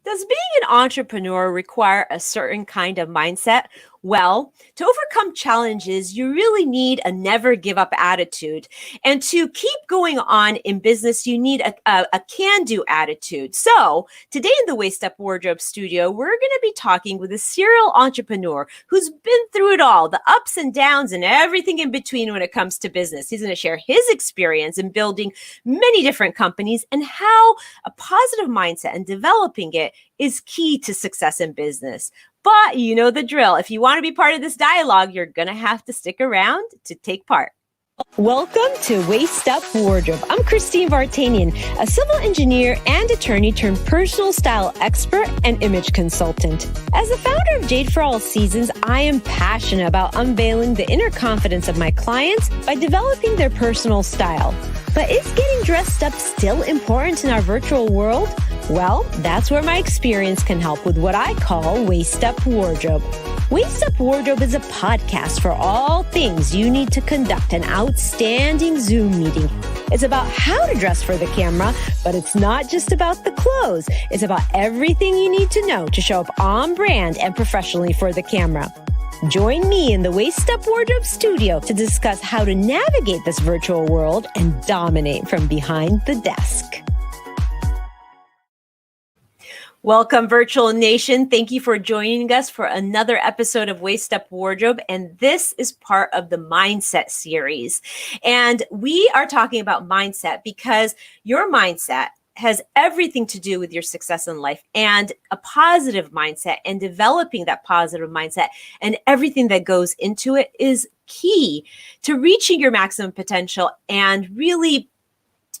Does being an entrepreneur require a certain kind of mindset? Well, to overcome challenges, you really need a never give up attitude. And to keep going on in business, you need a can do attitude. So, today in the Waist Up Wardrobe studio, we're going to be talking with a serial entrepreneur who's been through it all, the ups and downs and everything in between when it comes to business. He's going to share his experience in building many different companies and how a positive mindset and developing it is key to success in business. But you know the drill. If you want to be part of this dialogue, you're going to have to stick around to take part. Welcome to Waist Up Wardrobe. I'm Christine Vartanian, a civil engineer and attorney turned personal style expert and image consultant. As the founder of Jade for All Seasons, I am passionate about unveiling the inner confidence of my clients by developing their personal style. But is getting dressed up still important in our virtual world? Well, that's where my experience can help with what I call Waist Up Wardrobe. Waist Up Wardrobe is a podcast for all things you need to conduct an outstanding Zoom meeting. It's about how to dress for the camera, but it's not just about the clothes. It's about everything you need to know to show up on brand and professionally for the camera. Join me in the Waist Up Wardrobe studio to discuss how to navigate this virtual world and dominate from behind the desk. Welcome, Virtual Nation. Thank you for joining us for another episode of Waist Up Wardrobe. And this is part of the Mindset series. And we are talking about mindset because your mindset has everything to do with your success in life, and a positive mindset and developing that positive mindset and everything that goes into it is key to reaching your maximum potential and really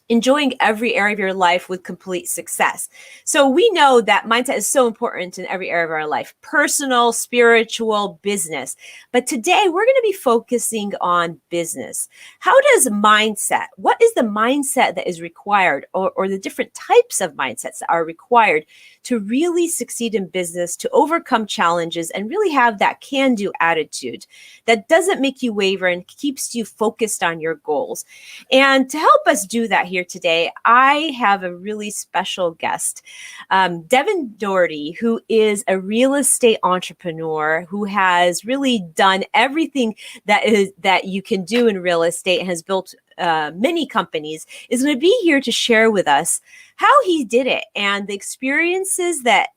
enjoying every area of your life with complete success. So we know that mindset is so important in every area of our life, personal, spiritual, business. But today we're going to be focusing on business. How does mindset, what is the mindset that is required or the different types of mindsets that are required to really succeed in business, to overcome challenges and really have that can-do attitude that doesn't make you waver and keeps you focused on your goals? And to help us do that here today, I have a really special guest, Devin Doherty, who is a real estate entrepreneur who has really done everything that you can do in real estate and has built many companies, is going to be here to share with us how he did it and the experiences that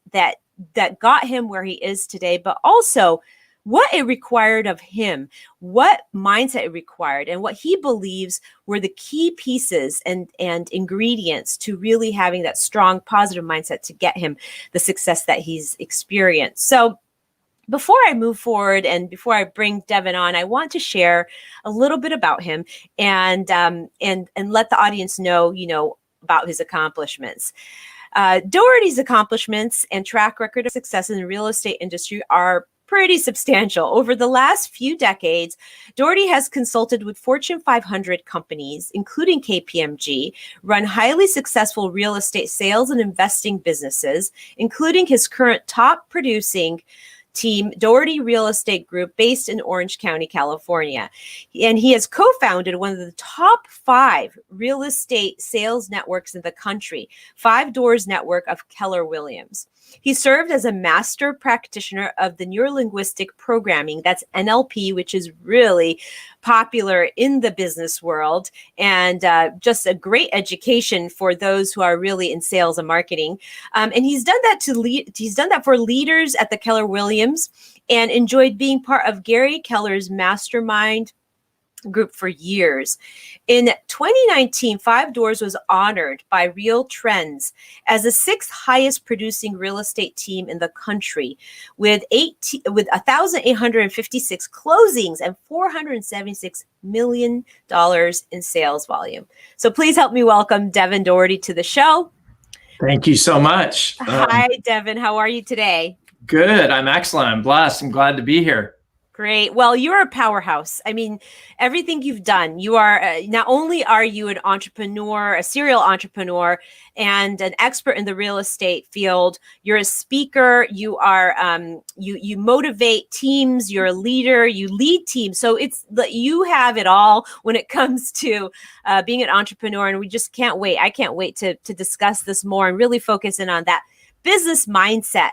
got him where he is today, but also what it required of him, what mindset it required, and what he believes were the key pieces and ingredients to really having that strong, positive mindset to get him the success that he's experienced. So before I move forward and before I bring Devin on, I want to share a little bit about him and let the audience know, about his accomplishments. Doherty's accomplishments and track record of success in the real estate industry are pretty substantial. Over the last few decades, Doherty has consulted with Fortune 500 companies, including KPMG, run highly successful real estate sales and investing businesses, including his current top producing team, Doherty Real Estate Group, based in Orange County, California. And he has co-founded one of the top 5 real estate sales networks in the country, 5 Doors Network of Keller Williams. He served as a master practitioner of the neurolinguistic programming, that's NLP, which is really popular in the business world, and just a great education for those who are really in sales and marketing. And he's done that he's done that for leaders at the Keller Williams, and enjoyed being part of Gary Keller's mastermind group for years. In 2019, 5 Doors was honored by Real Trends as the 6th highest producing real estate team in the country, with 1,856 closings and $476 million in sales volume. So please help me welcome Devin Doherty to the show. Thank you so much. Hi, Devin. How are you today? Good. I'm excellent. I'm blessed. I'm glad to be here. Great. Well, you're a powerhouse. I mean, everything you've done, you are not only are you an entrepreneur, a serial entrepreneur, and an expert in the real estate field. You're a speaker. You are you motivate teams. You're a leader. You lead teams. So you have it all when it comes to being an entrepreneur. And we just can't wait. I can't wait to discuss this more and really focus in on that business mindset,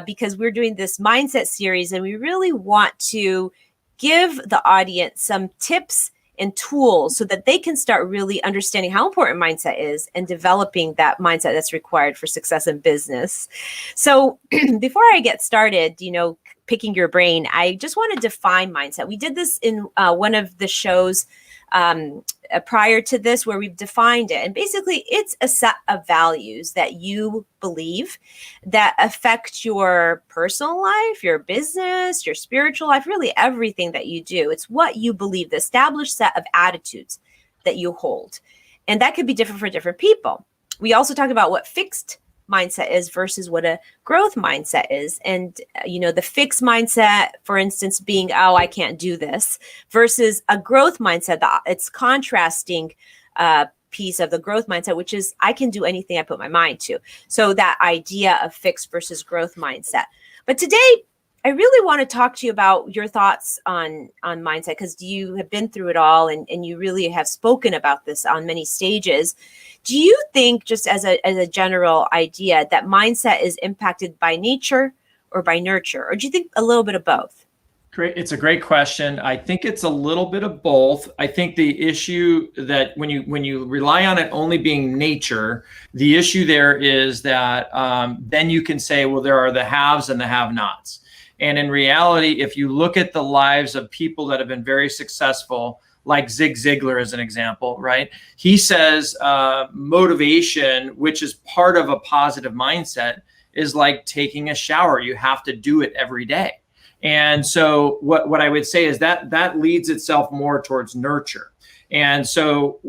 because we're doing this mindset series and we really want to give the audience some tips and tools so that they can start really understanding how important mindset is and developing that mindset that's required for success in business. So before I get started, picking your brain, I just want to define mindset. We did this in one of the shows prior to this where we've defined it. And basically it's a set of values that you believe that affect your personal life, your business, your spiritual life, really everything that you do. It's what you believe, the established set of attitudes that you hold. And that could be different for different people. We also talk about what fixed mindset is versus what a growth mindset is. And, the fixed mindset, for instance, being, oh, I can't do this, versus a growth mindset, it's contrasting piece of the growth mindset, which is I can do anything I put my mind to. So that idea of fixed versus growth mindset. But today, I really want to talk to you about your thoughts on mindset, because you have been through it all and you really have spoken about this on many stages. Do you think, just as a general idea, that mindset is impacted by nature or by nurture? Or do you think a little bit of both? Great. It's a great question. I think it's a little bit of both. I think the issue that when you rely on it only being nature, the issue there is that then you can say, well, there are the haves and the have-nots. And in reality, if you look at the lives of people that have been very successful, like Zig Ziglar as an example, right? He says motivation, which is part of a positive mindset, is like taking a shower. You have to do it every day. And so what I would say is that leads itself more towards nurture. And so,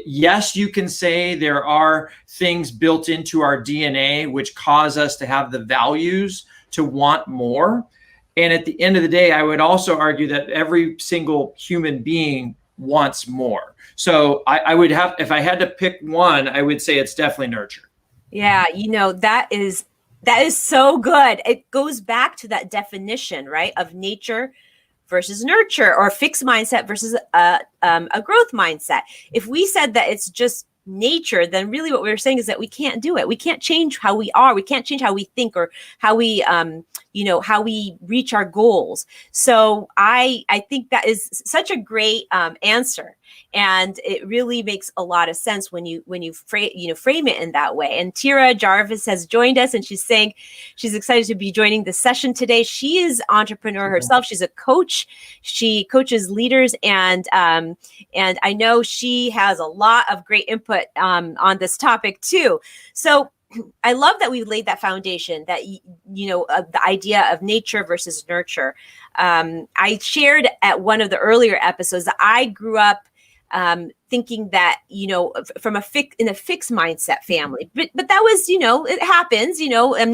yes, you can say there are things built into our DNA which cause us to have the values to want more. And at the end of the day, I would also argue that every single human being wants more. So I would have, if I had to pick one, I would say it's definitely nurture. Yeah, that is so good. It goes back to that definition, right, of nature versus nurture, or fixed mindset versus a growth mindset. If we said that it's just nature, then really what we're saying is that we can't do it. We can't change how we are. We can't change how we think or how we, how we reach our goals. So I think that is such a great answer. And it really makes a lot of sense when you frame it in that way. And Tira Jarvis has joined us, and she's saying she's excited to be joining the session today. She is an entrepreneur herself. She's a coach. She coaches leaders, and I know she has a lot of great input on this topic too. So I love that we laid that foundation, that the idea of nature versus nurture. I shared at one of the earlier episodes that I grew up thinking that, from in a fixed mindset family, but that was, it happens, I'm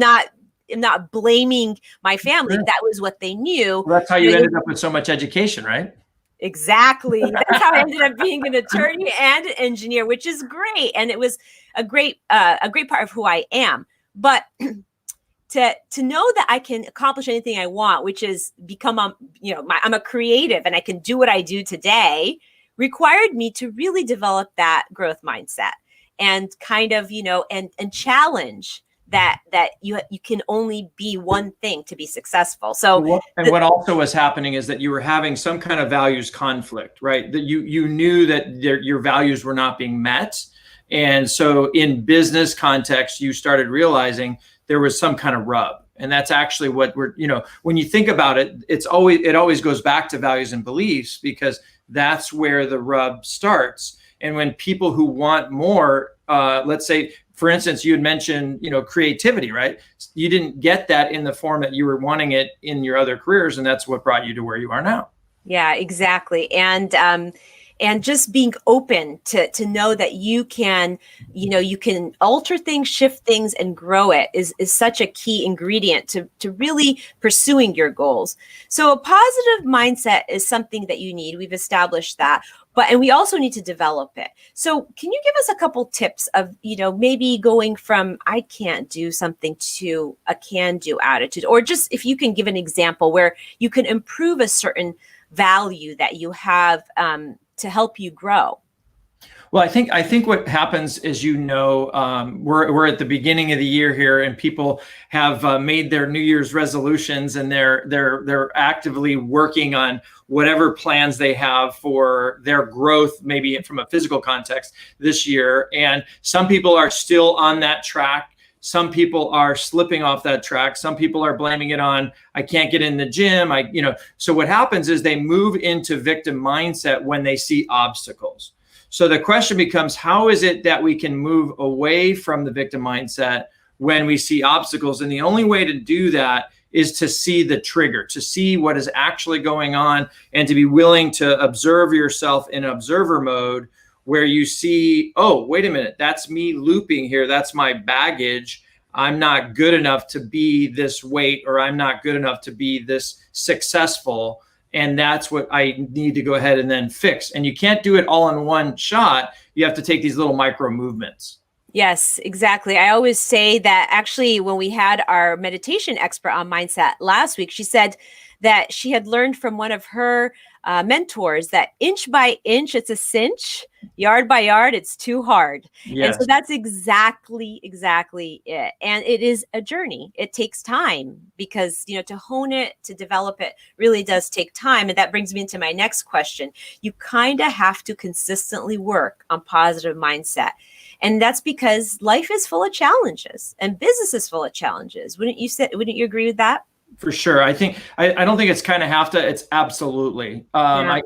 not blaming my family. Sure. That was what they knew. Well, that's how you ended up with so much education, right? Exactly. That's how I ended up being an attorney and an engineer, which is great. And it was a great part of who I am. But to know that I can accomplish anything I want, which is become, I'm a creative and I can do what I do today, required me to really develop that growth mindset and kind of, and challenge that you can only be one thing to be successful. So, what also was happening is that you were having some kind of values conflict, right? That you knew that your values were not being met. And so in business context, you started realizing there was some kind of rub. And that's actually what when you think about it, it always goes back to values and beliefs, because that's where the rub starts. And when people who want more, let's say, for instance, you had mentioned, creativity, right? You didn't get that in the form that you were wanting it in your other careers. And that's what brought you to where you are now. Yeah, exactly. And just being open to know that you can alter things, shift things, and grow it is such a key ingredient to really pursuing your goals. So a positive mindset is something that you need. We've established that. And we also need to develop it. So can you give us a couple tips of, maybe going from I can't do something to a can do attitude, or just if you can give an example where you can improve a certain value that you have to help you grow? Well, I think what happens is, we're at the beginning of the year here, and people have made their New Year's resolutions, and they're actively working on whatever plans they have for their growth, maybe from a physical context this year. And some people are still on that track. Some people are slipping off that track. Some people are blaming it on, I can't get in the gym. So what happens is they move into victim mindset when they see obstacles. So the question becomes, how is it that we can move away from the victim mindset when we see obstacles? And the only way to do that is to see the trigger, to see what is actually going on, and to be willing to observe yourself in observer mode, where you see, oh, wait a minute, that's me looping here. That's my baggage. I'm not good enough to be this weight, or I'm not good enough to be this successful. And that's what I need to go ahead and then fix. And you can't do it all in one shot. You have to take these little micro movements. Yes, exactly. I always say that actually when we had our meditation expert on mindset last week, she said that she had learned from one of her mentors that inch by inch, it's a cinch, yard by yard, it's too hard. Yes. And so that's exactly it. And it is a journey. It takes time because, to hone it, to develop it really does take time. And that brings me into my next question. You kind of have to consistently work on positive mindset. And that's because life is full of challenges and business is full of challenges. Wouldn't you agree with that? For sure. I don't think it's kind of have to, it's absolutely. I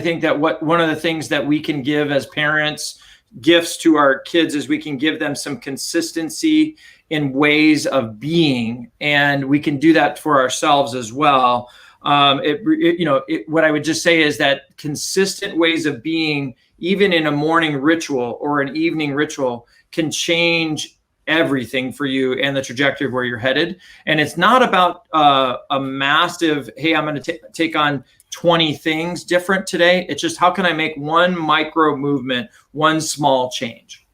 think that one of the things that we can give as parents, gifts to our kids, is we can give them some consistency in ways of being, and we can do that for ourselves as well. What I would just say is that consistent ways of being, even in a morning ritual or an evening ritual, can change everything for you and the trajectory of where you're headed. And it's not about a massive, hey, I'm going to take on 20 things different today. It's just, how can I make one micro movement, one small change?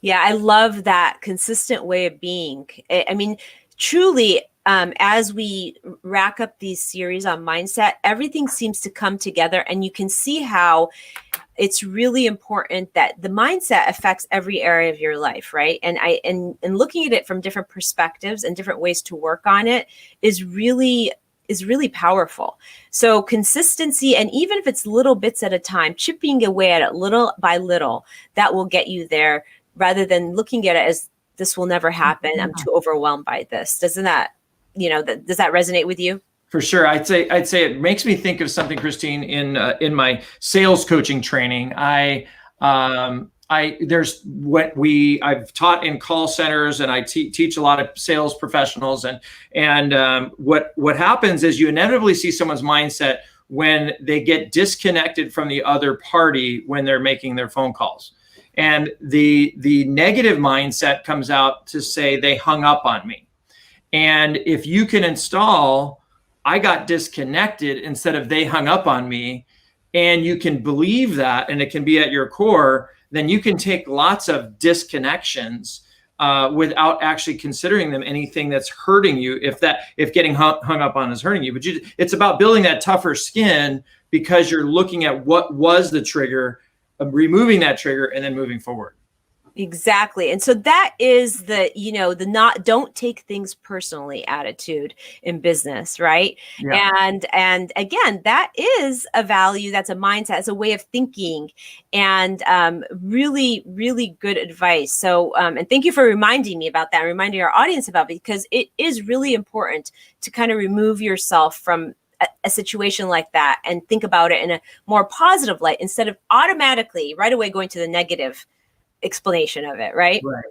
Yeah, I love that consistent way of being. I mean, truly, as we rack up these series on mindset, everything seems to come together, and you can see how it's really important that the mindset affects every area of your life, right? And looking at it from different perspectives and different ways to work on it is really powerful. So consistency, and even if it's little bits at a time, chipping away at it little by little, that will get you there, rather than looking at it as, this will never happen, I'm too overwhelmed by this. Does that resonate with you? For sure. I'd say it makes me think of something, Christine, in my sales coaching training. I've taught in call centers, and I teach a lot of sales professionals, and what happens is you inevitably see someone's mindset when they get disconnected from the other party when they're making their phone calls. And the negative mindset comes out to say, they hung up on me. And if you can install, I got disconnected instead of they hung up on me, and you can believe that, and it can be at your core, then you can take lots of disconnections without actually considering them anything that's hurting you, if getting hung up on is hurting you. But it's about building that tougher skin, because you're looking at what was the trigger, removing that trigger, and then moving forward. Exactly. And so that is the don't take things personally attitude in business, right? Yeah. And again, that is a value, that's a mindset, it's a way of thinking, and really, really good advice. So, and thank you for reminding me about that, reminding our audience about it, because it is really important to kind of remove yourself from a situation like that and think about it in a more positive light, instead of automatically right away going to the negative explanation of it, right? Right.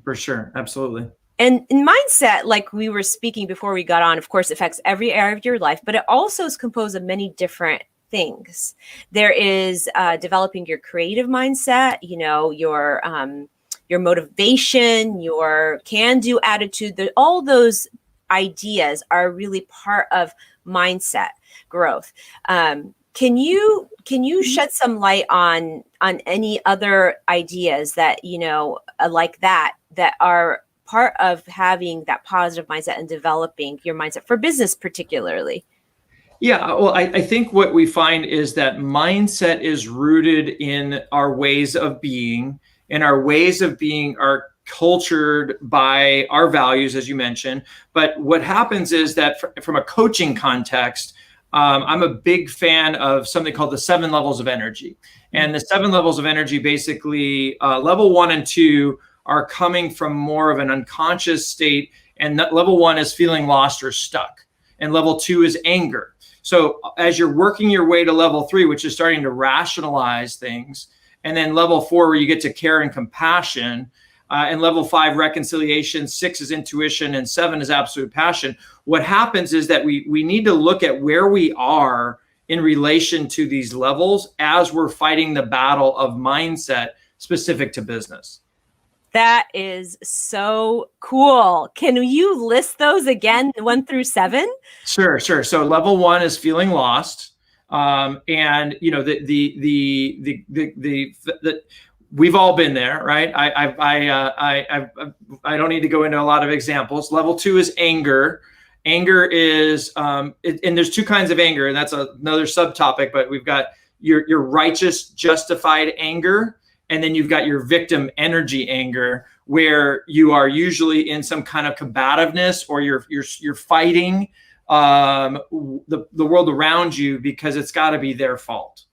For sure. Absolutely. And in mindset, like we were speaking before we got on, of course, affects every area of your life, but it also is composed of many different things. There is developing your creative mindset, your motivation, your can-do attitude. All those ideas are really part of mindset growth. Can you shed some light on any other ideas that, like that are part of having that positive mindset and developing your mindset for business particularly? Yeah, well, I think what we find is that mindset is rooted in our ways of being, and our ways of being are cultured by our values, as you mentioned. But what happens is that from a coaching context, I'm a big fan of something called the 7 levels of energy. And the 7 levels of energy basically, level 1 and 2 are coming from more of an unconscious state. And level 1 is feeling lost or stuck. And level 2 is anger. So as you're working your way to level 3, which is starting to rationalize things, and then level 4, where you get to care and compassion, and level 5, reconciliation, 6 is intuition, and 7 is absolute passion. What happens is that we need to look at where we are in relation to these levels as we're fighting the battle of mindset specific to business. That is so cool. Can you list those again, 1 through 7? Sure. So level 1 is feeling lost, and we've all been there, right? I don't need to go into a lot of examples. Level 2 is anger. Anger is, and there's 2 kinds of anger, and that's another subtopic. But we've got your righteous, justified anger. And then you've got your victim energy anger, where you are usually in some kind of combativeness, or you're fighting the world around you because it's got to be their fault.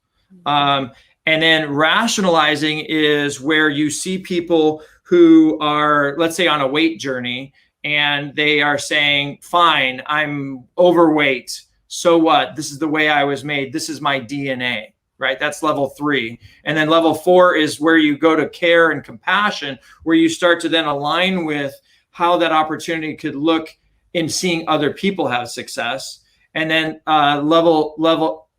And then rationalizing is where you see people who are, let's say, on a weight journey, and they are saying, "Fine, I'm overweight. So what? This is the way I was made. This is my DNA." Right? That's level 3. And then level 4 is where you go to care and compassion, where you start to then align with how that opportunity could look in seeing other people have success. And then level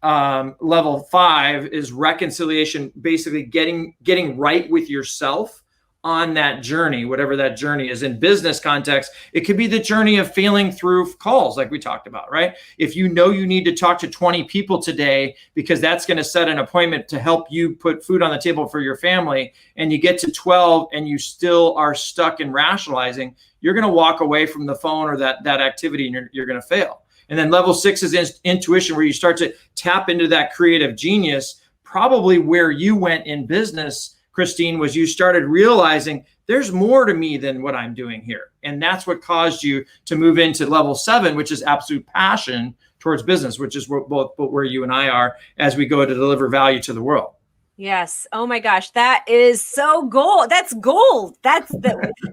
5 is reconciliation, basically getting right with yourself on that journey, whatever that journey is. In business context, it could be the journey of failing through calls, like we talked about, right? If you know you need to talk to 20 people today because that's going to set an appointment to help you put food on the table for your family, and you get to 12 and you still are stuck in rationalizing, you're going to walk away from the phone or that activity, and you're going to fail. And then level 6 is intuition, where you start to tap into that creative genius. Probably where you went in business, Christine, was you started realizing there's more to me than what I'm doing here. And that's what caused you to move into level 7, which is absolute passion towards business, which is both where you and I are as we go to deliver value to the world. Yes. Oh my gosh. That is so gold. That's gold. That's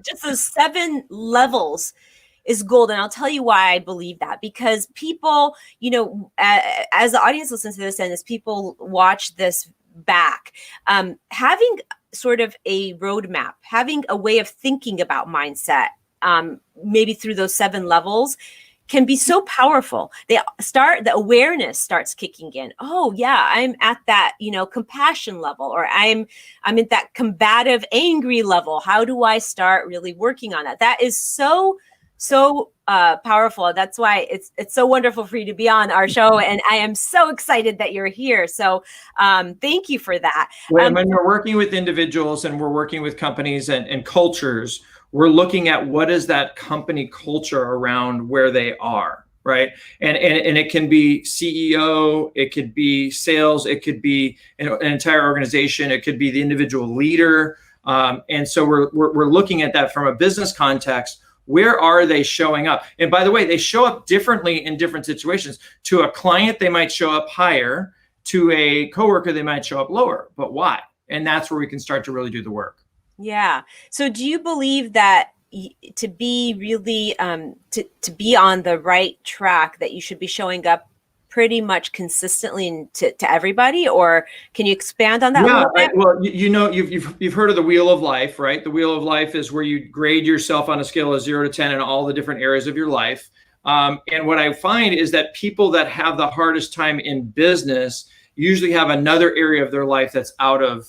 just those 7 levels is gold. And I'll tell you why I believe that, because people, as the audience listens to this and as people watch this back, having sort of a roadmap, having a way of thinking about mindset, maybe through those 7 levels, can be so powerful. The awareness starts kicking in. Oh yeah, I'm at that, compassion level, or I'm at that combative, angry level. How do I start really working on that? That is so powerful. That's why it's so wonderful for you to be on our show, and I am so excited that you're here. So thank you for that. When we're working with individuals and we're working with companies and cultures, we're looking at what is that company culture around where they are, right? And it can be CEO, it could be sales, it could be an entire organization, it could be the individual leader. And so we're looking at that from a business context. Where are they showing up? And by the way, they show up differently in different situations. To a client, they might show up higher. To a coworker, they might show up lower. But why? And that's where we can start to really do the work. Yeah. So do you believe that to be really, to be on the right track, that you should be showing up pretty much consistently to everybody, or can you expand on that? Yeah, well, you've heard of the wheel of life, right? The wheel of life is where you grade yourself on a scale of 0 to 10 in all the different areas of your life. And what I find is that people that have the hardest time in business usually have another area of their life that's out of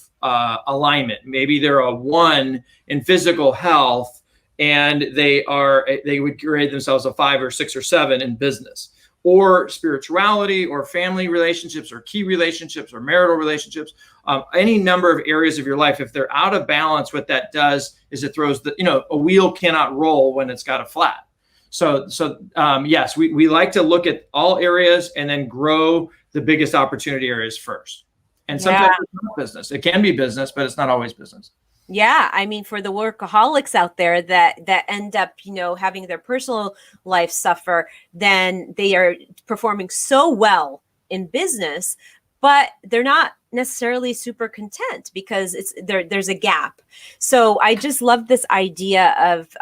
alignment. Maybe they're a 1 in physical health, and they would grade themselves a 5 or 6 or 7 in business, or spirituality, or family relationships, or key relationships, or marital relationships, any number of areas of your life. If they're out of balance, what that does is it throws a wheel cannot roll when it's got a flat. Yes, we like to look at all areas and then grow the biggest opportunity areas first. And sometimes it's not business. It can be business, but it's not always business. Yeah, I mean, for the workaholics out there that end up, having their personal life suffer, then they are performing so well in business, but they're not necessarily super content because there's a gap. So I just love this idea of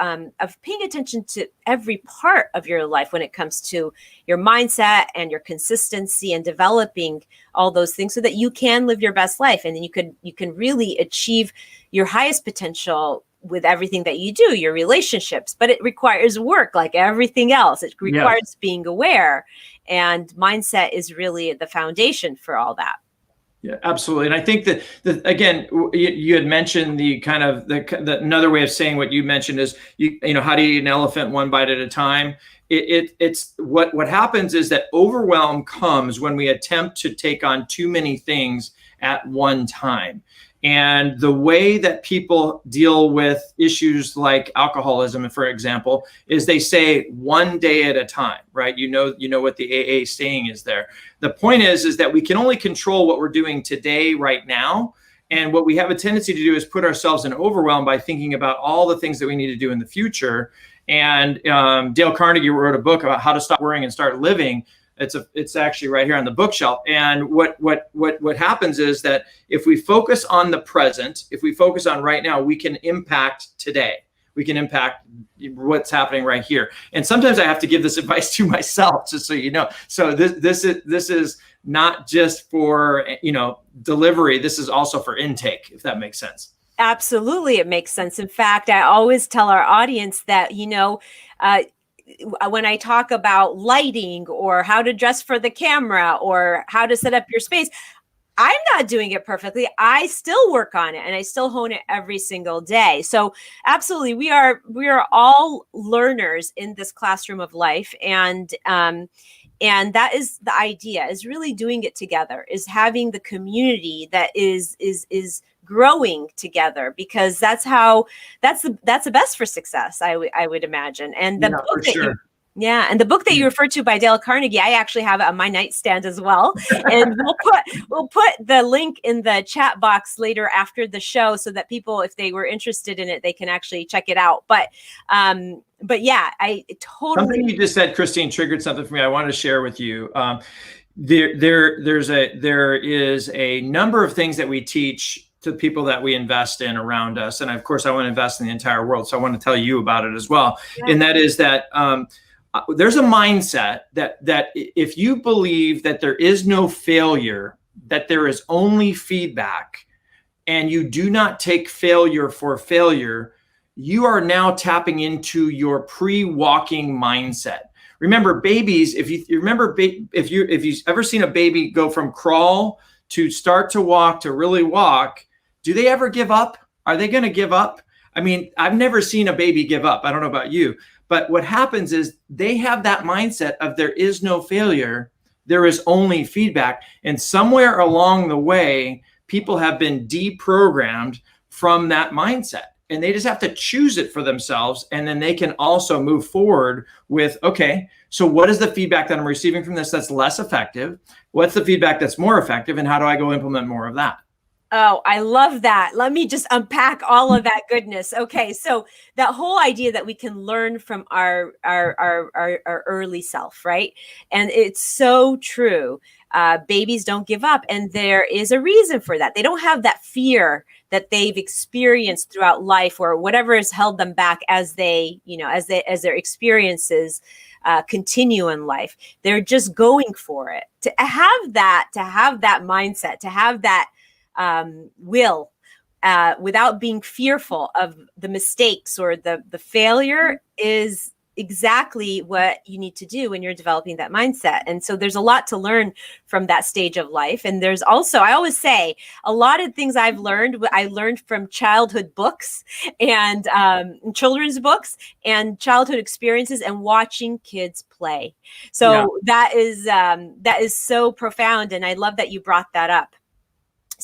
paying attention to every part of your life when it comes to your mindset and your consistency and developing all those things so that you can live your best life, and then you can really achieve your highest potential with everything that you do, your relationships. But it requires work like everything else. It requires being aware, and mindset is really the foundation for all that. Yeah, absolutely. And I think that again, you had mentioned the kind of the another way of saying what you mentioned is how do you eat an elephant one bite at a time? It's what happens is that overwhelm comes when we attempt to take on too many things at one time. And the way that people deal with issues like alcoholism, for example, is they say one day at a time, right? You know what the AA saying is there. The point is that we can only control what we're doing today, right now. And what we have a tendency to do is put ourselves in overwhelm by thinking about all the things that we need to do in the future. And Dale Carnegie wrote a book about how to stop worrying and start living. It's actually right here on the bookshelf. And what happens is that if we focus on the present, if we focus on right now, we can impact today. We can impact what's happening right here. And sometimes I have to give this advice to myself, just so you know. So this is not just for delivery. This is also for intake, if that makes sense. Absolutely, it makes sense. In fact, I always tell our audience that when I talk about lighting or how to dress for the camera or how to set up your space, I'm not doing it perfectly. I still work on it and I still hone it every single day. So absolutely, we are all learners in this classroom of life. And that is the idea, is really doing it together, is having the community that is growing together, because that's the best for success, I would imagine. And the book that and the book that you referred to by Dale Carnegie, I actually have it on my nightstand as well. And we'll put the link in the chat box later after the show so that people, if they were interested in it, they can actually check it out. But yeah, I totally. Something you just said, Christine, triggered something for me I wanted to share with you. There is a number of things that we teach to people that we invest in around us. And of course, I want to invest in the entire world. So I want to tell you about it as well. Yeah. And that is that there's a mindset that if you believe that there is no failure, that there is only feedback, and you do not take failure for failure, you are now tapping into your pre-walking mindset. Remember, babies, if you've ever seen a baby go from crawl to start to walk to really walk, do they ever give up? Are they going to give up? I mean, I've never seen a baby give up. I don't know about you, but what happens is they have that mindset of there is no failure, there is only feedback. And somewhere along the way, people have been deprogrammed from that mindset. And they just have to choose it for themselves. And then they can also move forward with, okay, so what is the feedback that I'm receiving from this that's less effective? What's the feedback that's more effective? And how do I go implement more of that? Oh, I love that. Let me just unpack all of that goodness. Okay, so that whole idea that we can learn from our early self, right? And it's so true. Babies don't give up, and there is a reason for that. They don't have that fear that they've experienced throughout life, or whatever has held them back as their experiences continue in life. They're just going for it. To have that mindset, to have that will, without being fearful of the mistakes or the failure, is exactly what you need to do when you're developing that mindset. And so there's a lot to learn from that stage of life. And there's also, I always say, a lot of things I learned from childhood books and children's books and childhood experiences and watching kids play. So that is so profound. And I love that you brought that up.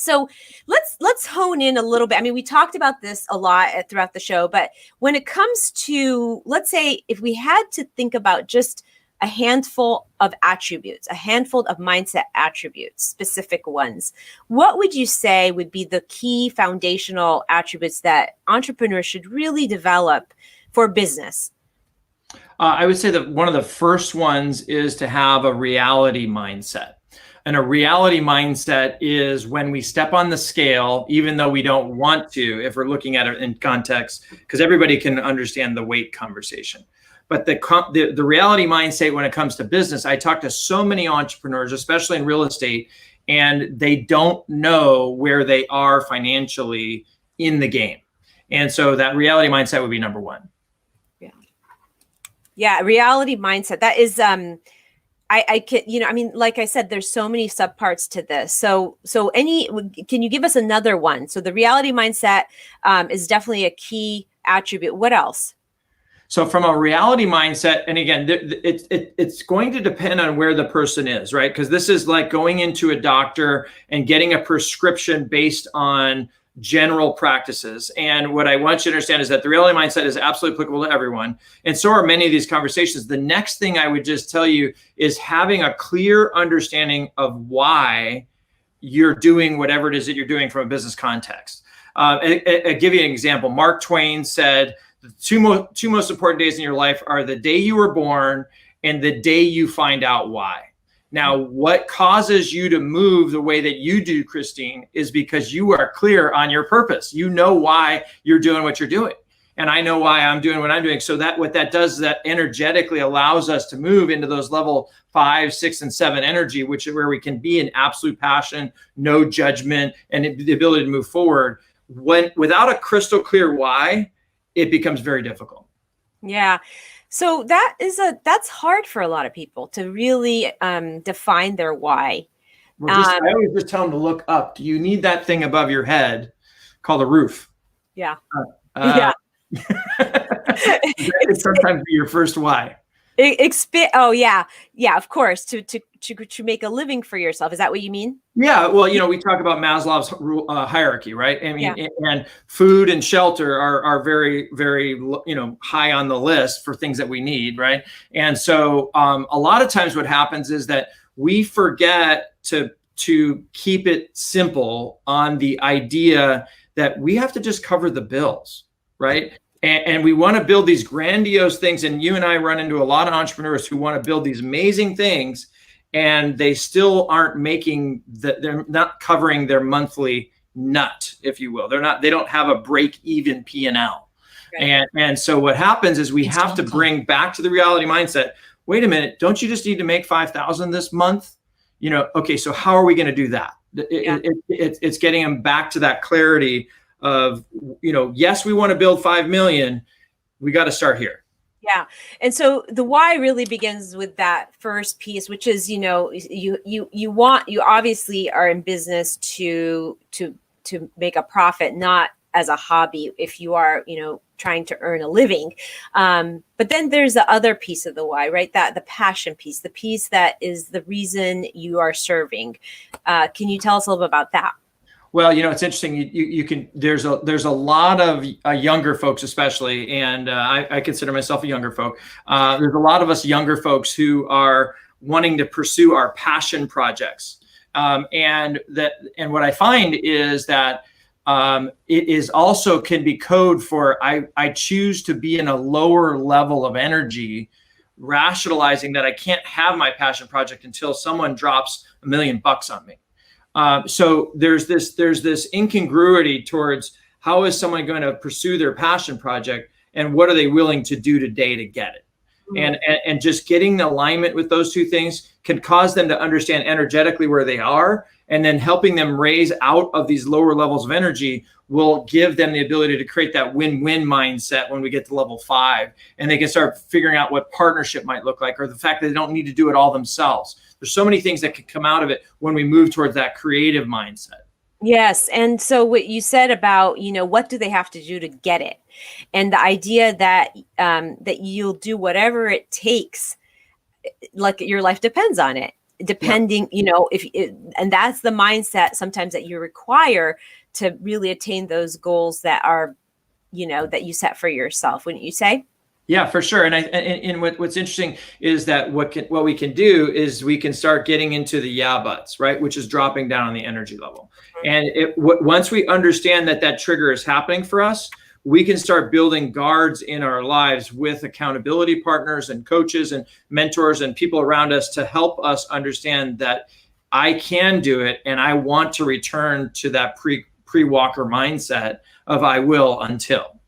So let's hone in a little bit. I mean, we talked about this a lot throughout the show, but when it comes to, let's say, if we had to think about just a handful of attributes, a handful of mindset attributes, specific ones, what would you say would be the key foundational attributes that entrepreneurs should really develop for business? I would say that one of the first ones is to have a reality mindset. And a reality mindset is when we step on the scale, even though we don't want to, if we're looking at it in context, because everybody can understand the weight conversation. But the reality mindset when it comes to business, I talk to so many entrepreneurs, especially in real estate, and they don't know where they are financially in the game. And so that reality mindset would be number one. Yeah, reality mindset. That is I can, I mean, like I said, there's so many subparts to this. So can you give us another one? So the reality mindset is definitely a key attribute. What else? So from a reality mindset, and again, it's going to depend on where the person is, right? Because this is like going into a doctor and getting a prescription based on general practices. And what I want you to understand is that the reality mindset is absolutely applicable to everyone. And so are many of these conversations. The next thing I would just tell you is having a clear understanding of why you're doing whatever it is that you're doing from a business context. I'll give you an example. Mark Twain said, the two most important days in your life are the day you were born and the day you find out why. Now, what causes you to move the way that you do, Christine, is because you are clear on your purpose. You know why you're doing what you're doing. And I know why I'm doing what I'm doing. So that what that does is that energetically allows us to move into those level 5, 6, and 7 energy, which is where we can be in absolute passion, no judgment, and the ability to move forward. Without a crystal clear why, it becomes very difficult. Yeah. So that's hard for a lot of people to really define their why. I always just tell them to look up. Do you need that thing above your head called a roof? Yeah. Yeah. That can sometimes be your first why. Oh yeah, of course. To make a living for yourself. Is that what you mean? Yeah. Well, we talk about Maslow's hierarchy, right? I mean, and food and shelter are very, very, high on the list for things that we need, right? And so a lot of times what happens is that we forget to keep it simple on the idea that we have to just cover the bills, right? And we want to build these grandiose things. And you and I run into a lot of entrepreneurs who want to build these amazing things, and they still aren't they're not covering their monthly nut, if you will. They don't have a break-even P&L. Right. And so what happens is we have to bring back to the reality mindset. Wait a minute, don't you just need to make 5,000 this month? Okay, so how are we going to do that? It's getting them back to that clarity of, yes, we want to build 5 million. We got to start here. Yeah. And so the why really begins with that first piece, which is, you obviously are in business to make a profit, not as a hobby if you are, trying to earn a living. But then there's the other piece of the why, right? That the passion piece, the piece that is the reason you are serving. Can you tell us a little bit about that? Well, it's interesting. You can. There's a lot of younger folks, especially, and I consider myself a younger folk. There's a lot of us younger folks who are wanting to pursue our passion projects, and what I find is that it is also can be code for I choose to be in a lower level of energy, rationalizing that I can't have my passion project until someone drops $1 million on me. So there's this incongruity towards how is someone going to pursue their passion project and what are they willing to do today to get it? And just getting the alignment with those two things can cause them to understand energetically where they are, and then helping them raise out of these lower levels of energy will give them the ability to create that win-win mindset when we get to level 5, and they can start figuring out what partnership might look like, or the fact that they don't need to do it all themselves. There's so many things that can come out of it when we move towards that creative mindset. Yes. And so what you said about, what do they have to do to get it? And the idea that that you'll do whatever it takes, like your life depends on it. depending, you know, and that's the mindset sometimes that you require to really attain those goals that are, you know, that you set for yourself, wouldn't you say? Yeah, for sure. And what's interesting is that what we can do is we can start getting into the yeah buts, right? Which is dropping down on the energy level. And once we understand that trigger is happening for us, we can start building guards in our lives with accountability partners and coaches and mentors and people around us to help us understand that I can do it. And I want to return to that pre-Walker mindset of I will until.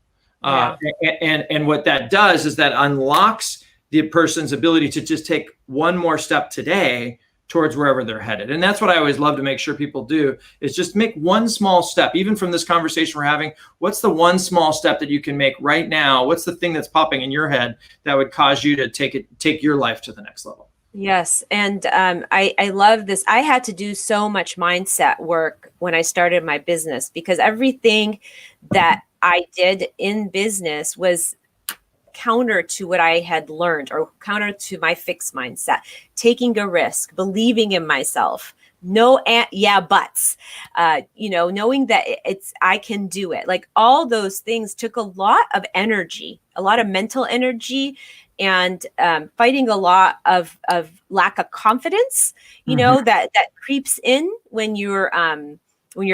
And what that does is that unlocks the person's ability to just take one more step today towards wherever they're headed. And that's what I always love to make sure people do, is just make one small step. Even from this conversation we're having, what's the one small step that you can make right now? What's the thing that's popping in your head that would cause you to take your life to the next level? Yes. And I love this. I had to do so much mindset work when I started my business, because everything that I did in business was counter to what I had learned, or counter to my fixed mindset, taking a risk, believing in myself, buts, you know, knowing that I can do it. Like, all those things took a lot of energy, a lot of mental energy, and fighting a lot of lack of confidence, you know, that creeps in when you're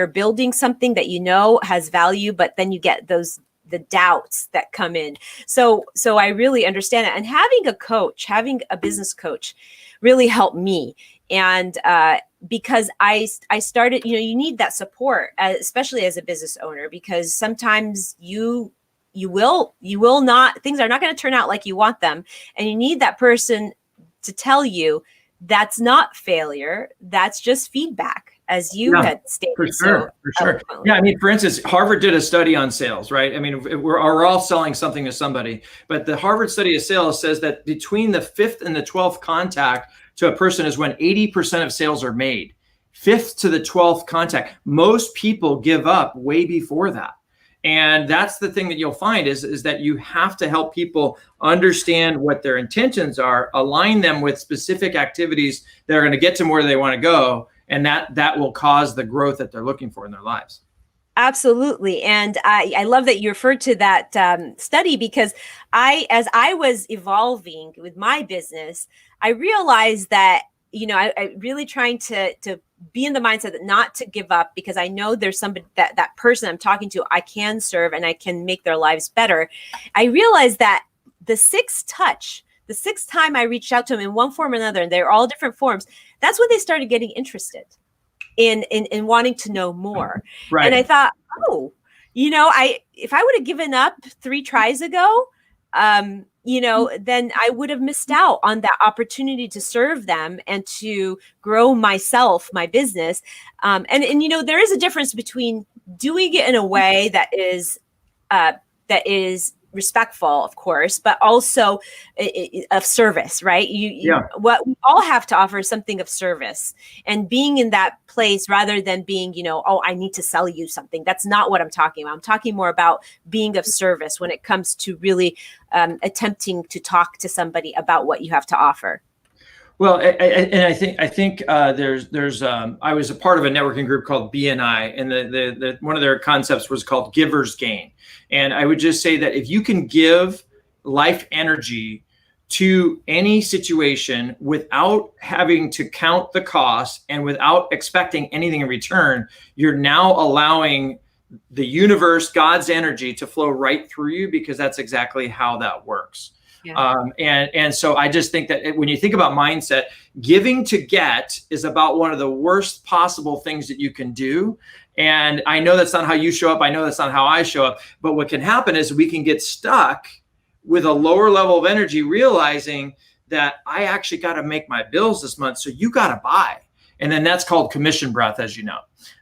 building something that you know has value, but then you get the doubts that come in. So I really understand it. And having a business coach really helped me. And because I started, you know, you need that support, especially as a business owner, because sometimes you will not, things are not going to turn out like you want them. And you need that person to tell you that's not failure, that's just feedback, as you had stated. For sure. Yeah, I mean, for instance, Harvard did a study on sales, right? I mean, we're all selling something to somebody, but the Harvard study of sales says that between the 5th and the 12th contact to a person is when 80% of sales are made. 5th to the 12th contact. Most people give up way before that. And that's the thing that you'll find is that you have to help people understand what their intentions are, align them with specific activities that are going to get them where they want to go. And that will cause the growth that they're looking for in their lives. Absolutely. And I love that you referred to that study, because as I was evolving with my business, I realized that, you know, I really trying to be in the mindset that not to give up, because I know there's somebody that person I'm talking to, I can serve and I can make their lives better. I realized that the sixth time I reached out to them in one form or another, and they're all different forms, that's when they started getting interested in wanting to know more. Right. And I thought, oh, you know, if I would have given up 3 tries ago, you know, then I would have missed out on that opportunity to serve them and to grow myself, my business. And you know, there is a difference between doing it in a way that is respectful, of course, but also of service, right? What we all have to offer is something of service, and being in that place rather than being, you know, oh, I need to sell you something. That's not what I'm talking about. I'm talking more about being of service when it comes to really attempting to talk to somebody about what you have to offer. Well, I think there's I was a part of a networking group called BNI, and the one of their concepts was called Giver's Gain. And I would just say that if you can give life energy to any situation without having to count the cost and without expecting anything in return, you're now allowing the universe, God's energy, to flow right through you, because that's exactly how that works. Yeah. And so I just think that when you think about mindset, giving to get is about one of the worst possible things that you can do. And I know that's not how you show up. I know that's not how I show up. But what can happen is we can get stuck with a lower level of energy, realizing that I actually got to make my bills this month. So you got to buy. And then that's called commission breath, as you know.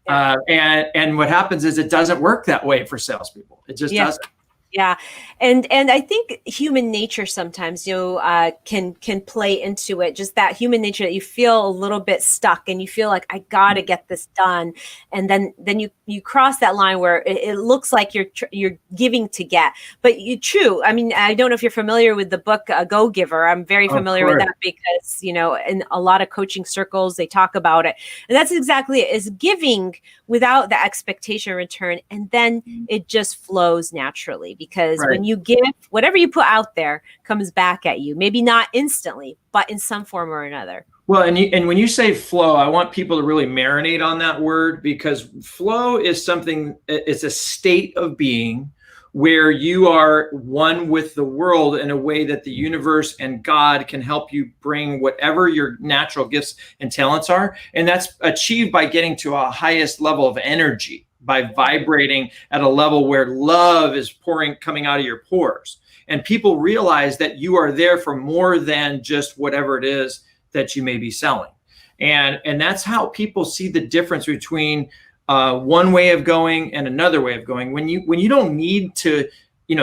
Yeah. And what happens is it doesn't work that way for salespeople. It just doesn't. Yeah, and I think human nature sometimes can play into it. Just that human nature that you feel a little bit stuck, and you feel like I gotta get this done, and then you cross that line where it looks like you're giving to get, but you true. I mean, I don't know if you're familiar with the book Go Giver. I'm very Of familiar with course. that because in a lot of coaching circles they talk about it, and that's exactly it. Is giving without the expectation return, and then it just flows naturally because Right. when you give, whatever you put out there comes back at you. Maybe not instantly, but in some form or another. Well, and when you say flow, I want people to really marinate on that word, because flow is something, it's a state of being where you are one with the world in a way that the universe and God can help you bring whatever your natural gifts and talents are. And that's achieved by getting to a highest level of energy, by vibrating at a level where love is coming out of your pores. And people realize that you are there for more than just whatever it is that you may be selling. And that's how people see the difference between one way of going and another way of going. When you don't need to,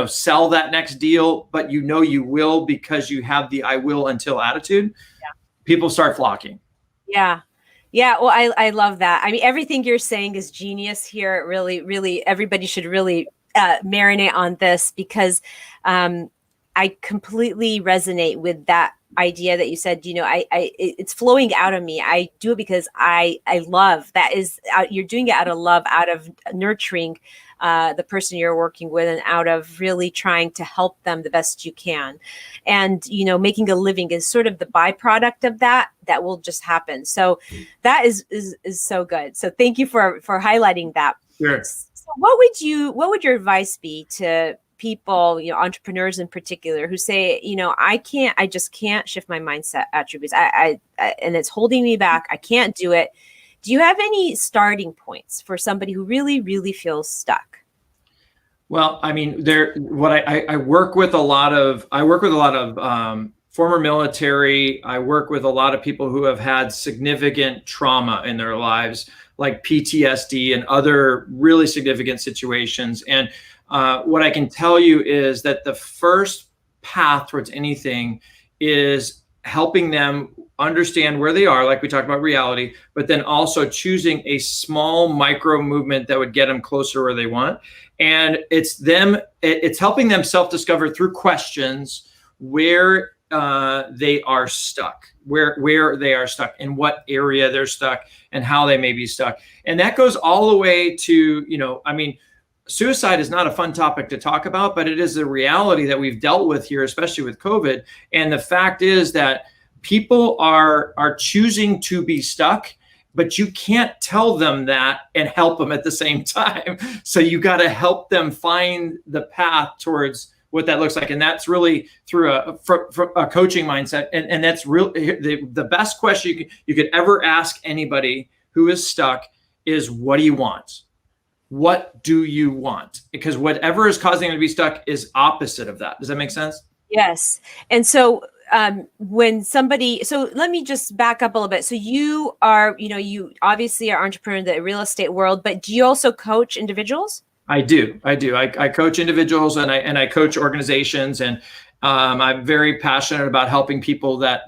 sell that next deal, but you will, because you have the I will until attitude, people start flocking. Yeah. Yeah. Well, I love that. I mean, everything you're saying is genius here. Really, really, everybody should really marinate on this because I completely resonate with that idea that you said, it's flowing out of me. I do it because I love that is you're doing it out of love, out of nurturing the person you're working with, and out of really trying to help them the best you can. And, making a living is sort of the byproduct of that will just happen. So that is so good. So thank you for highlighting that. Sure. So what would your advice be to people, entrepreneurs in particular, who say, I just can't shift my mindset attributes. I and it's holding me back. I can't do it. Do you have any starting points for somebody who really, really feels stuck? Well, I mean, I work with a lot of former military. I work with a lot of people who have had significant trauma in their lives, like PTSD and other really significant situations. And what I can tell you is that the first path towards anything is helping them understand where they are, like we talked about reality, but then also choosing a small micro movement that would get them closer where they want. And it's helping them self-discover through questions where they are stuck, where they are stuck, in what area they're stuck, and how they may be stuck. And that goes all the way to, suicide is not a fun topic to talk about, but it is a reality that we've dealt with here, especially with COVID. And the fact is that people are choosing to be stuck, but you can't tell them that and help them at the same time. So you got to help them find the path towards what that looks like. And that's really through a coaching mindset. And that's really the best question you could ever ask anybody who is stuck is, what do you want? What do you want? Because whatever is causing them to be stuck is opposite of that. Does that make sense? Yes. And so so let me just back up a little bit. So you are, you obviously are entrepreneur in the real estate world, but do you also coach individuals? I do. I coach individuals and I coach organizations, and I'm very passionate about helping people that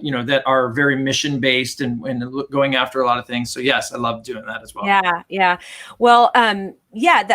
are very mission based and going after a lot of things. So yes, I love doing that as well. Yeah. Well,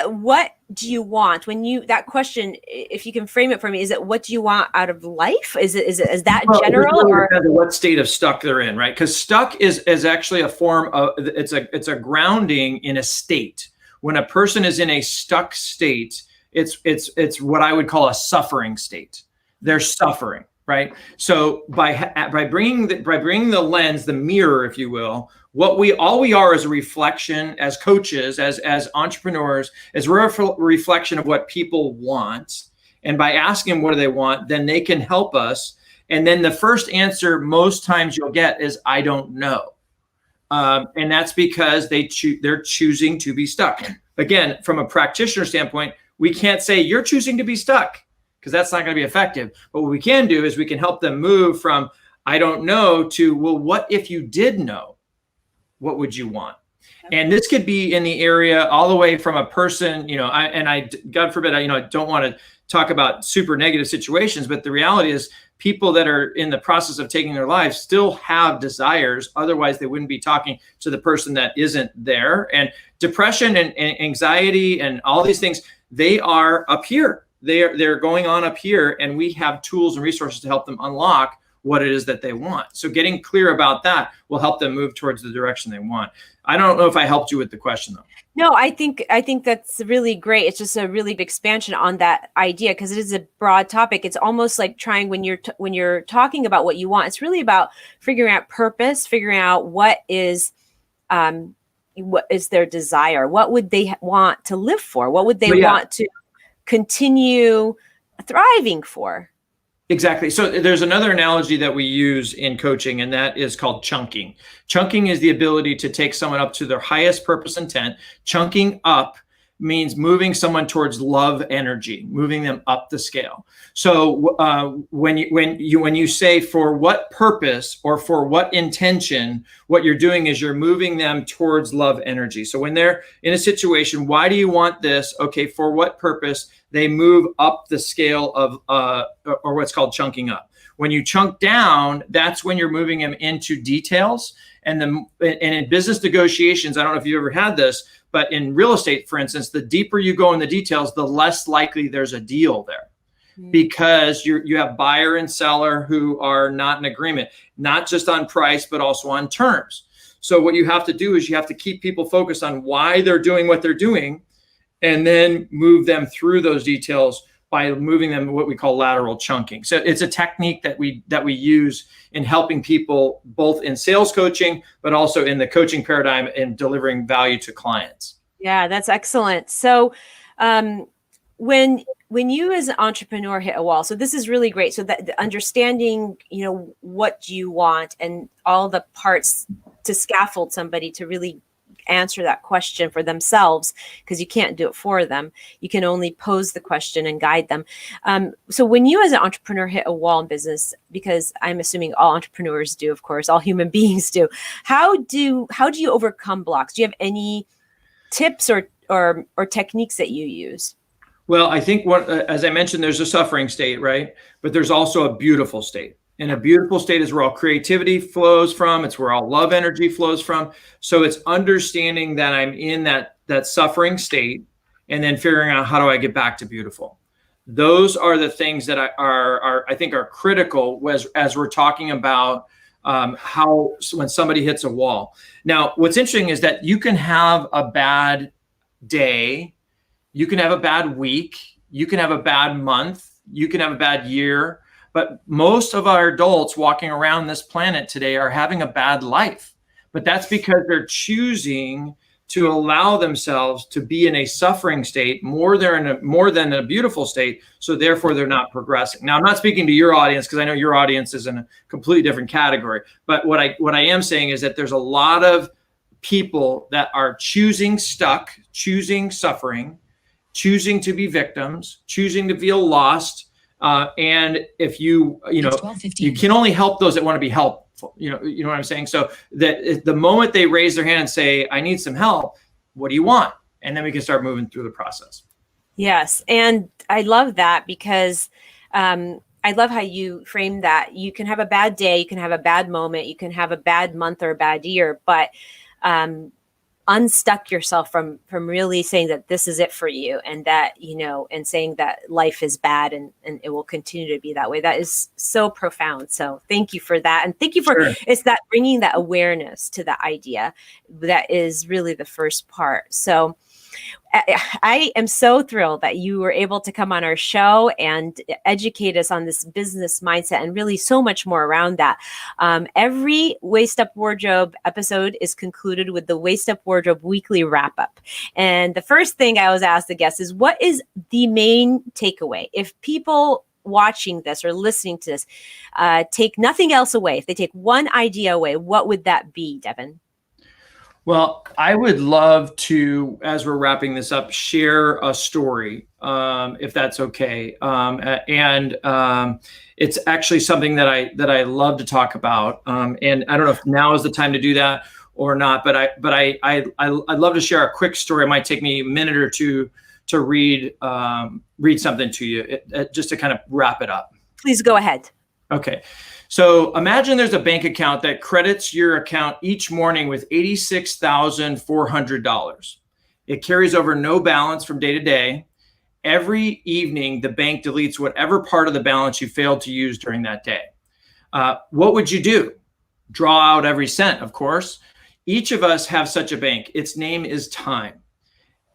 what do you want that question? If you can frame it for me, is it what do you want out of life? Is that general, it really or depends on what state of stuck they're in, right? Because stuck is actually a form of it's a grounding in a state. When a person is in a stuck state, it's what I would call a suffering state. They're suffering, right? So by bringing the lens, the mirror, if you will, all we are is a reflection as coaches, as entrepreneurs, is we're a reflection of what people want. And by asking them what do they want, then they can help us. And then the first answer most times you'll get is, I don't know. And that's because they're choosing to be stuck. Again, from a practitioner standpoint, we can't say you're choosing to be stuck, because that's not going to be effective. But what we can do is we can help them move from I don't know to, well, what if you did know? What would you want? And this could be in the area all the way from a person, God forbid, I don't want talk about super negative situations, but the reality is people that are in the process of taking their lives still have desires. Otherwise, they wouldn't be talking to the person that isn't there. And depression and anxiety and all these things, they are up here. They're going on up here, and we have tools and resources to help them unlock what it is that they want. So getting clear about that will help them move towards the direction they want. I don't know if I helped you with the question though. No, I think that's really great. It's just a really big expansion on that idea, because it is a broad topic. It's almost like trying, when you're talking about what you want, it's really about figuring out purpose, figuring out what is their desire, what would they want to live for, what would they want to continue thriving for. Exactly. So there's another analogy that we use in coaching, and that is called chunking. Chunking is the ability to take someone up to their highest purpose intent. Chunking up means moving someone towards love energy, moving them up the scale. So when you say for what purpose or for what intention, what you're doing is you're moving them towards love energy. So when they're in a situation, why do you want this? Okay, for what purpose? They move up the scale of or what's called chunking up. When you chunk down, that's when you're moving them into details. And in business negotiations, I don't know if you ever had this, but in real estate, for instance, the deeper you go in the details, the less likely there's a deal there, because you have buyer and seller who are not in agreement, not just on price, but also on terms. So what you have to do is you have to keep people focused on why they're doing what they're doing, and then move them through those details by moving them what we call lateral chunking. So it's a technique that we use in helping people both in sales coaching, but also in the coaching paradigm in delivering value to clients. Yeah, that's excellent. So when you as an entrepreneur hit a wall, so this is really great. So that the understanding, what you want and all the parts to scaffold somebody to really answer that question for themselves, because you can't do it for them. You can only pose the question and guide them. So when you as an entrepreneur hit a wall in business, because I'm assuming all entrepreneurs do, of course, all human beings do, how do you overcome blocks? Do you have any tips or techniques that you use? Well, I think as I mentioned, there's a suffering state, right? But there's also a beautiful state. And a beautiful state is where all creativity flows from. It's where all love energy flows from. So it's understanding that I'm in that suffering state, and then figuring out, how do I get back to beautiful? Those are the things that I think are critical as we're talking about how when somebody hits a wall. Now, what's interesting is that you can have a bad day, you can have a bad week, you can have a bad month, you can have a bad year. But most of our adults walking around this planet today are having a bad life. But that's because they're choosing to allow themselves to be in a suffering state more than a beautiful state. So therefore, they're not progressing. Now, I'm not speaking to your audience, because I know your audience is in a completely different category. But what I am saying is that there's a lot of people that are choosing stuck, choosing suffering, choosing to be victims, choosing to feel lost. And if you can only help those that want to be helpful, you know what I'm saying? So that the moment they raise their hand and say, I need some help, what do you want? And then we can start moving through the process. Yes. And I love that, because I love how you frame that. You can have a bad day, you can have a bad moment, you can have a bad month or a bad year, but unstuck yourself from really saying that this is it for you, and that, and saying that life is bad and it will continue to be that way. That is so profound. So thank you for that. And thank you for, it's that bringing that awareness to the idea. That is really the first part. So I am so thrilled that you were able to come on our show and educate us on this business mindset, and really so much more around that. Every Waist Up Wardrobe episode is concluded with the Waist Up Wardrobe weekly wrap up. And the first thing I always ask the guests is, what is the main takeaway? If people watching this or listening to this take nothing else away, if they take one idea away, what would that be, Devin? Well, I would love to, as we're wrapping this up, share a story, if that's okay. It's actually something that I love to talk about. And I don't know if now is the time to do that or not, but I'd love to share a quick story. It might take me a minute or two to read something to you, just to kind of wrap it up. Please go ahead. Okay. So imagine there's a bank account that credits your account each morning with $86,400. It carries over no balance from day to day. Every evening, the bank deletes whatever part of the balance you failed to use during that day. What would you do? Draw out every cent, of course. Each of us have such a bank. Its name is time.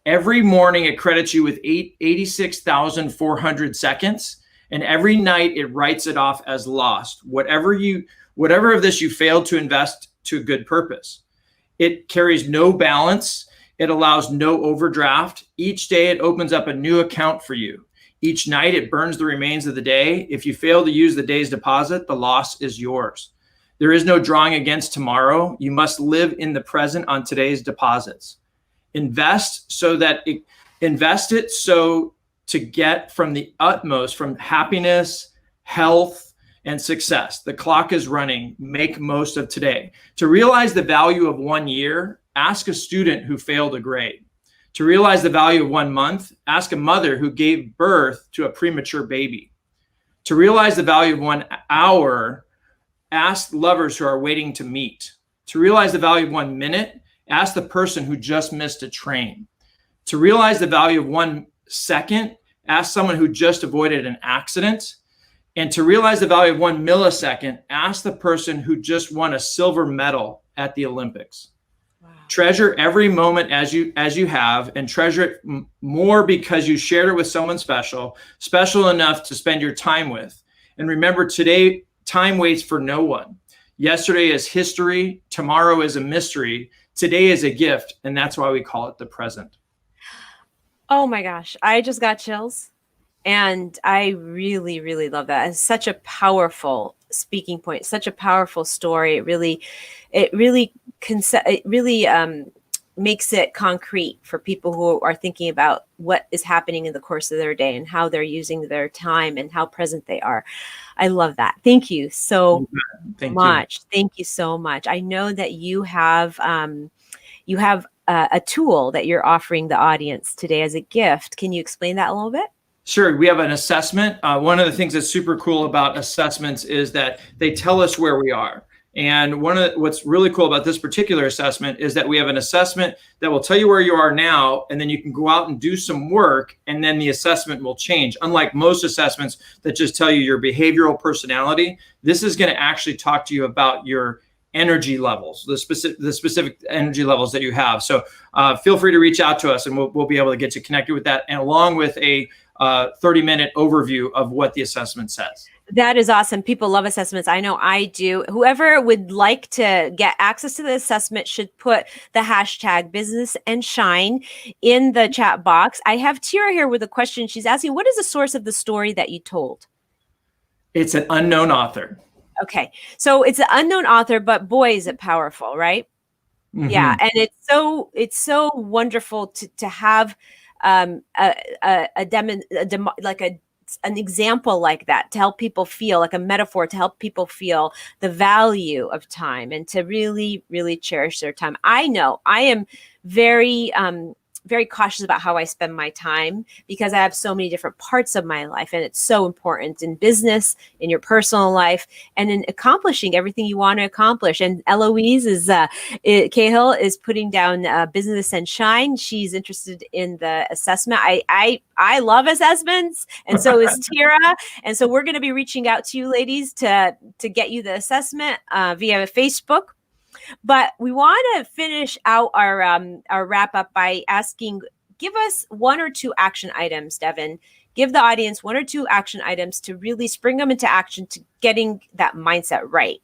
Every morning, it credits you with 86,400 seconds. And every night it writes it off as lost. Whatever of this you failed to invest to a good purpose. It carries no balance. It allows no overdraft. Each day it opens up a new account for you. Each night it burns the remains of the day. If you fail to use the day's deposit, the loss is yours. There is no drawing against tomorrow. You must live in the present on today's deposits. Invest it so to get from the utmost, from happiness, health, and success. The clock is running. Make most of today. To realize the value of 1 year, ask a student who failed a grade. To realize the value of 1 month, ask a mother who gave birth to a premature baby. To realize the value of 1 hour, ask lovers who are waiting to meet. To realize the value of 1 minute, ask the person who just missed a train. To realize the value of 1 second, ask someone who just avoided an accident. And to realize the value of 1 millisecond, ask the person who just won a silver medal at the Olympics. Wow. Treasure every moment as you have, and treasure it more because you shared it with someone special enough to spend your time with. And remember, today, time waits for no one. Yesterday is history. Tomorrow is a mystery. Today is a gift. And that's why we call it the present. Oh my gosh, I just got chills. And I really, really love that. It's such a powerful speaking point, such a powerful story. It really makes it concrete for people who are thinking about what is happening in the course of their day and how they're using their time and how present they are. I love that. Thank you so much. Thank you so much. I know that you have a tool that you're offering the audience today as a gift. Can you explain that a little bit? Sure. We have an assessment. One of the things that's super cool about assessments is that they tell us where we are. And what's really cool about this particular assessment is that we have an assessment that will tell you where you are now, and then you can go out and do some work, and then the assessment will change. Unlike most assessments that just tell you your behavioral personality, this is going to actually talk to you about your energy levels, the specific energy levels that you have. So feel free to reach out to us, and we'll be able to get you connected with that, and along with a 30-minute overview of what the assessment says. That is awesome. People love assessments. I know I do. Whoever would like to get access to the assessment should put the hashtag business and shine in the chat box. I have Tira here with a question. She's asking, what is the source of the story that you told? It's an unknown author. Okay. So it's an unknown author, but boy, is it powerful, right? Mm-hmm. Yeah. And it's so wonderful to have an example like that, to help people feel, like a metaphor to help people feel the value of time and to really, really cherish their time. I know I am very cautious about how I spend my time because I have so many different parts of my life, and it's so important in business, in your personal life, and in accomplishing everything you want to accomplish. And Eloise Cahill is putting down business and shine. She's interested in the assessment. I love assessments, and so is Tira. And so we're going to be reaching out to you ladies to get you the assessment via Facebook. But we want to finish out our wrap up by asking, give us 1 or 2 action items, Devin. Give the audience 1 or 2 action items to really spring them into action to getting that mindset right.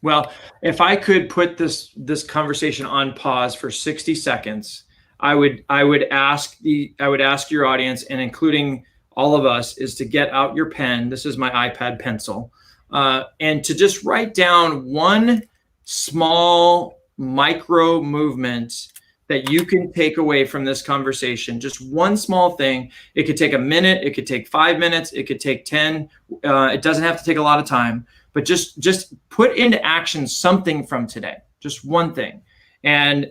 Well, if I could put this conversation on pause for 60 seconds, I would ask your audience, and including all of us, is to get out your pen. This is my iPad pencil, and to just write down one small micro movement that you can take away from this conversation. Just one small thing. It could take a minute. It could take 5 minutes. It could take 10. It doesn't have to take a lot of time, but just put into action something from today. Just one thing. And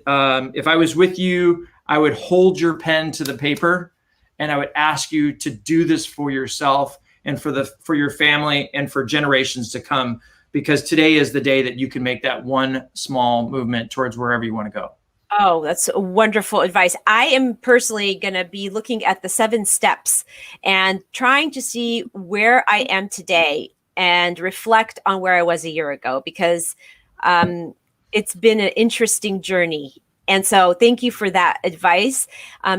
if I was with you, I would hold your pen to the paper And I would ask you to do this for yourself and for your family and for generations to come, because today is the day that you can make that one small movement towards wherever you want to go. Oh, that's wonderful advice. I am personally going to be looking at the 7 steps and trying to see where I am today and reflect on where I was a year ago, because it's been an interesting journey. And so thank you for that advice.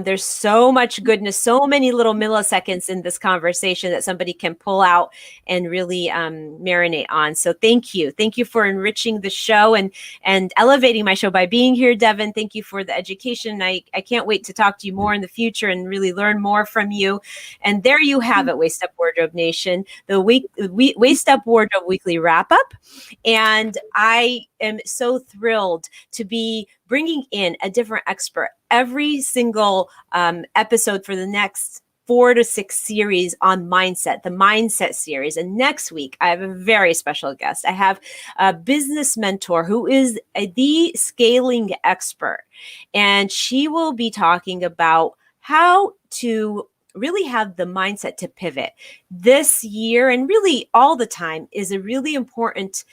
There's so much goodness, so many little milliseconds in this conversation that somebody can pull out and really marinate on. So thank you. Thank you for enriching the show and elevating my show by being here, Devin. Thank you for the education. I can't wait to talk to you more in the future and really learn more from you. And there you have it, Waist Up Wardrobe Nation, the Waist Up Wardrobe Weekly Wrap Up. And I am so thrilled to be bringing in a different expert every single episode for the next 4 to 6 series on mindset, the mindset series. And next week, I have a very special guest. I have a business mentor who is the scaling expert, and she will be talking about how to really have the mindset to pivot. This year, and really all the time, is a really important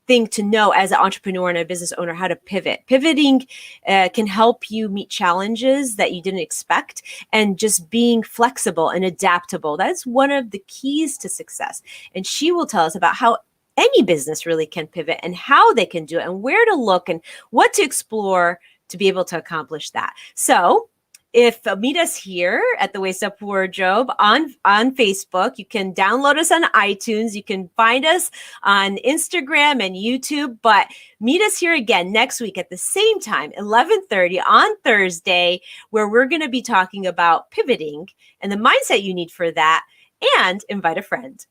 thing to know as an entrepreneur and a business owner, how to pivot. Pivoting can help you meet challenges that you didn't expect, and just being flexible and adaptable. That's one of the keys to success. And she will tell us about how any business really can pivot and how they can do it and where to look and what to explore to be able to accomplish that. So meet us here at the Waist Up Wardrobe on Facebook. You can download us on iTunes. You can find us on Instagram and YouTube. But meet us here again next week at the same time, 11:30 on Thursday, where we're going to be talking about pivoting and the mindset you need for that, and invite a friend.